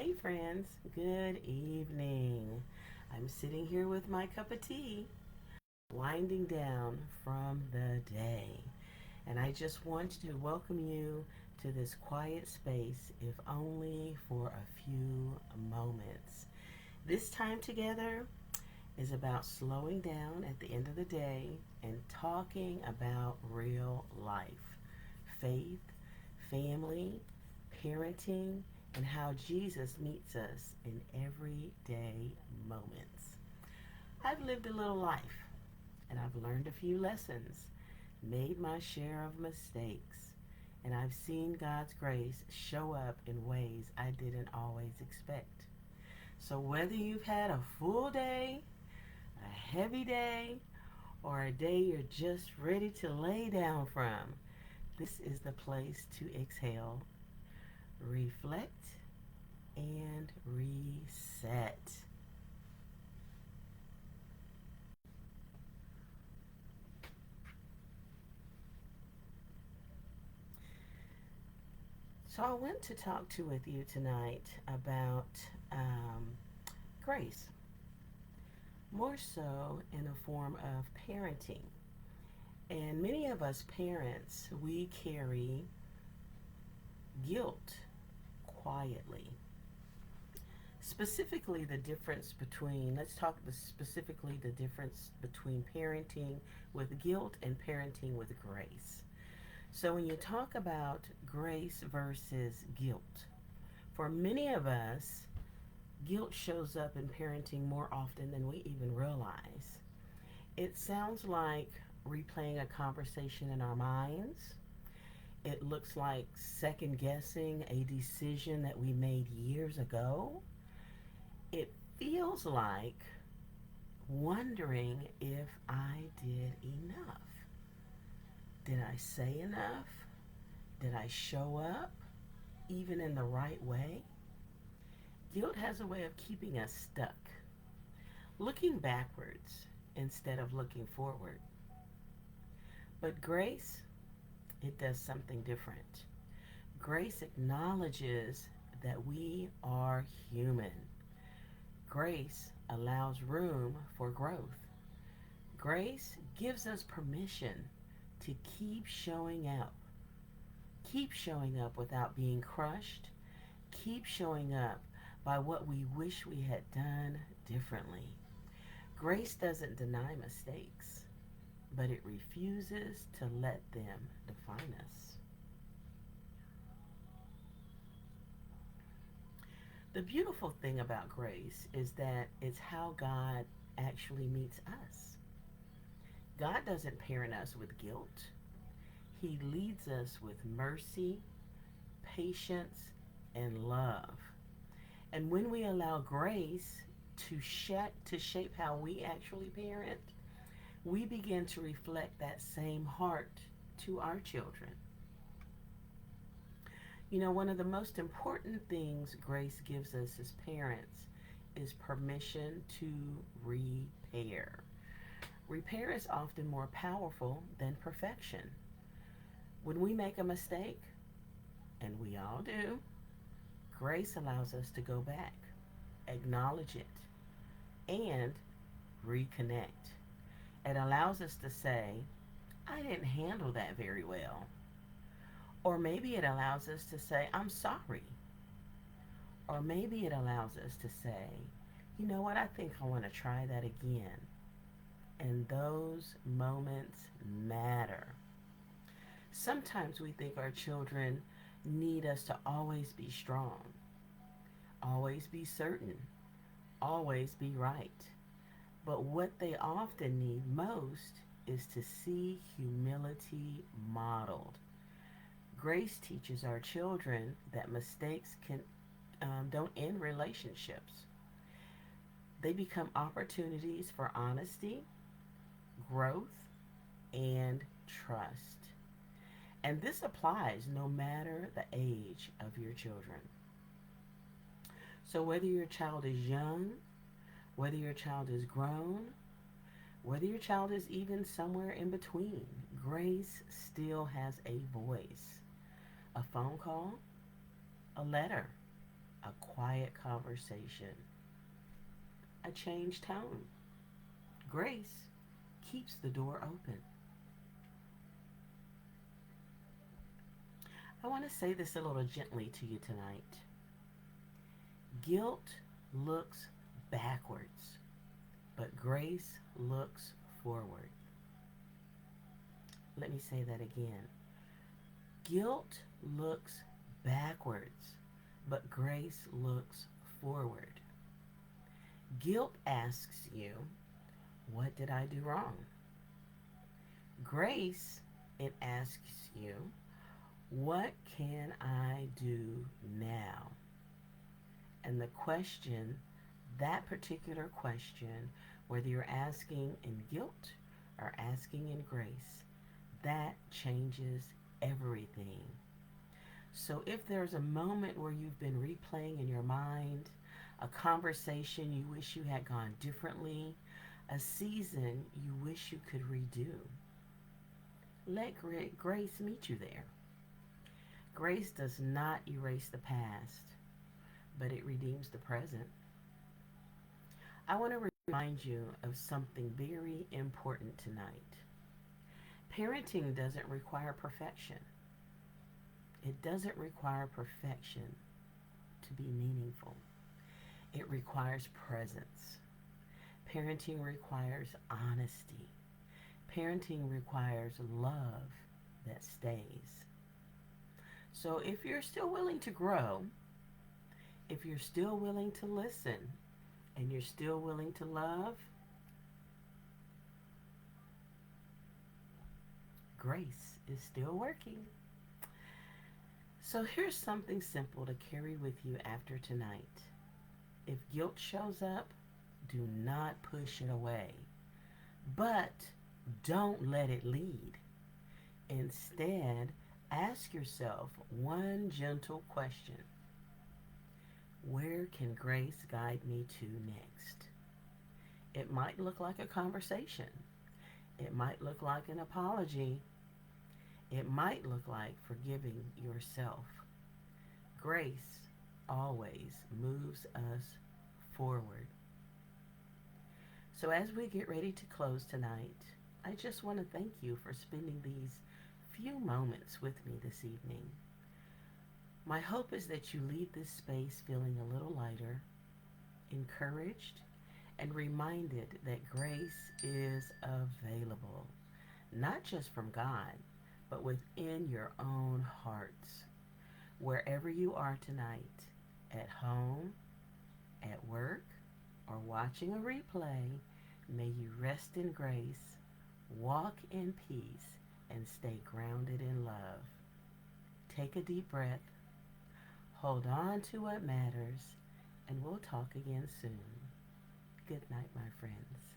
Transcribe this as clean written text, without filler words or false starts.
Hey, friends, good evening. I'm sitting here with my cup of tea, winding down from the day. And I just want to welcome you to this quiet space, if only for a few moments. This time together is about slowing down at the end of the day and talking about real life, faith, family, parenting, and how Jesus meets us in everyday moments. I've lived a little life and I've learned a few lessons, made my share of mistakes, and I've seen God's grace show up in ways I didn't always expect. So, whether you've had a full day, a heavy day, or a day you're just ready to lay down from, this is the place to exhale, reflect, and reset. So, I want to talk to with you tonight about um, grace, more so in a form of parenting. And many of us parents, we carry guilt quietly. Specifically, the difference between, let's talk specifically the difference between parenting with guilt and parenting with grace. So, when you talk about grace versus guilt, for many of us, guilt shows up in parenting more often than we even realize. It sounds like replaying a conversation in our minds. It looks like second guessing a decision that we made years ago. It feels like wondering if I did enough. Did I say enough? Did I show up even in the right way? Guilt has a way of keeping us stuck, looking backwards instead of looking forward. But grace, it does something different. Grace acknowledges that we are human. Grace allows room for growth. Grace gives us permission to keep showing up without being crushed, keep showing up by what we wish we had done differently. Grace doesn't deny mistakes, but it refuses to let them define us. The beautiful thing about grace is that it's how God actually meets us. God doesn't parent us with guilt, He leads us with mercy, patience, and love. And when we allow grace to shape how we actually parent, we begin to reflect that same heart to our children. You know, one of the most important things grace gives us as parents is permission to repair. Repair is often more powerful than perfection. When we make a mistake, and we all do, grace allows us to go back, acknowledge it, and reconnect. It allows us to say, I didn't handle that very well. Or maybe it allows us to say, I'm sorry. Or maybe it allows us to say, you know what, I think I want to try that again. And those moments matter. Sometimes we think our children need us to always be strong, always be certain, always be right. But what they often need most is to see humility modeled. Grace teaches our children that mistakes don't end relationships. They become opportunities for honesty, growth, and trust. And this applies no matter the age of your children. So, whether your child is young, whether your child is grown, whether your child is even somewhere in between, grace still has a voice. A phone call, a letter, a quiet conversation, a changed tone. Grace keeps the door open. I want to say this a little gently to you tonight. Guilt looks backwards, but grace looks forward. Let me say that again. Guilt looks backwards, but grace looks forward. Guilt asks you, what did I do wrong? Grace, it asks you, what can I do now? And the question, that particular question, whether you're asking in guilt or asking in grace, that changes everything. So if there's a moment where you've been replaying in your mind a conversation you wish you had gone differently, a season you wish you could redo, let grace meet you there. Grace does not erase the past, but it redeems the present. I want to remind you of something very important tonight. Parenting doesn't require perfection. It doesn't require perfection to be meaningful. It requires presence. Parenting requires honesty. Parenting requires love that stays. So if you're still willing to grow, if you're still willing to listen, and you're still willing to love, grace is still working. So here's something simple to carry with you after tonight. If guilt shows up, do not push it away, but don't let it lead. Instead, ask yourself one gentle question. Where can grace guide me to next? It might look like a conversation. It might look like an apology. It might look like forgiving yourself. Grace always moves us forward. So as we get ready to close tonight, I just want to thank you for spending these few moments with me this evening. My hope is that you leave this space feeling a little lighter, encouraged, and reminded that grace is available, not just from God, but within your own hearts. Wherever you are tonight, at home, at work, or watching a replay, may you rest in grace, walk in peace, and stay grounded in love. Take a deep breath, hold on to what matters, and we'll talk again soon. Good night, my friends.